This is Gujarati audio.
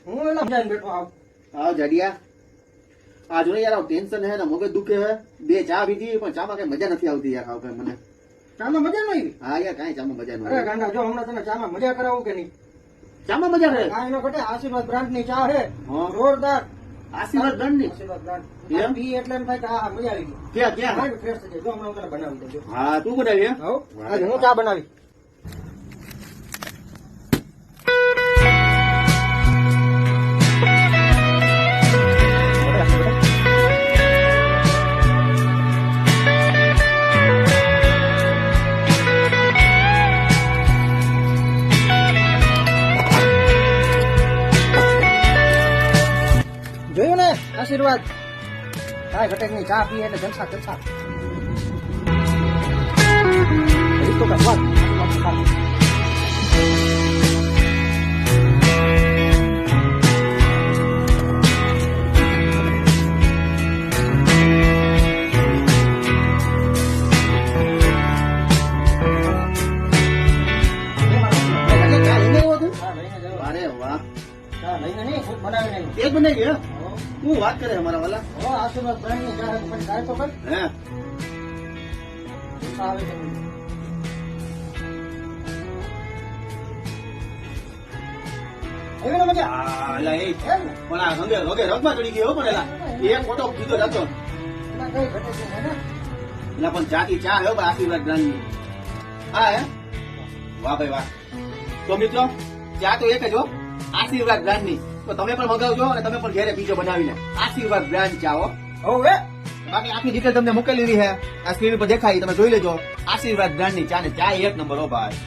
હું એના મજાને બેઠો આવ. હા જડિયા આ જો ને યાર ટેન્શન હે ને મગજ દુખે હે બે ચા પીધી પણ ચામાં કઈ મજા નથી આવતી યાર. હવે મને ચામાં મજા ન આવી? હા યાર કાંઈ ચામાં મજા અરે નથી. ગાંડા, જો હમણાં તને ચામાં મજા કરાવું કે નહીં? ચામાં મજા રહે. કાંઈ ન ઘટે. આશીર્વાદ બ્રાન્ડ ની ચા હે, હા. જોરદાર. આશીર્વાદ બ્રાન્ડ ની આશીર્વાદ બ્રાન્ડ એમ? પી એટલે એમ થાય કે આ મજા આવી ગઈ. ક્યાં ક્યાં? માઇન્ડ ફ્રેશ થઈ જાય. જો હમણાં હું તને બનાવી દઉં. જો. હા તું બનાવી હે? હઉ, આજે હું ચા બનાવી. જોયું ને આશીર્વાદ, કાંઈ ઘટક ની ચા પી એટલે જલસા જલસા. રીતો કા સ્વાદ. ચા લઈને આવ્યો તું? ચા લઈને જવો. અરે વાહ. ચા લઈને નહીં, ખુદ બનાવીને આવ્યો. એક બનાવી હે? હો, શું વાત કરે અમારા વાલા? હો, આશીર્વાદ બ્રાન્ડ ની ચા હે, તો પછી ટ્રાય તો કર. હે ચા આવે છે. આવી ને મજા? આ લા એ એમ ને? પણ આ રંગે રગમાં ચડી ગયો હો પણ એલા એક ફોટો કીધો જતો. એના કઈ ઘટે છે હે ને? એટલે પણ ચાથી ચા હે પણ આશીર્વાદ બ્રાન્ડની. હા હે વાહ ભાઈ વાહ. તો મિત્રો ચા તો એક જ હો, આશીર્વાદ બ્રાન્ડની. તો તમે પણ મગાવજો અને તમે પણ ઘરે બીજો બનાવીને આશીર્વાદ બ્રાન્ડ ચા હો. હવે બાકી આખી ડિટેલ તમને મોકલેલી છે આ સ્ક્રીન પર દેખાય, તમે જોઈ લેજો. આશીર્વાદ બ્રાન્ડની ચા ને ચા એક નંબર હો ભાઈ.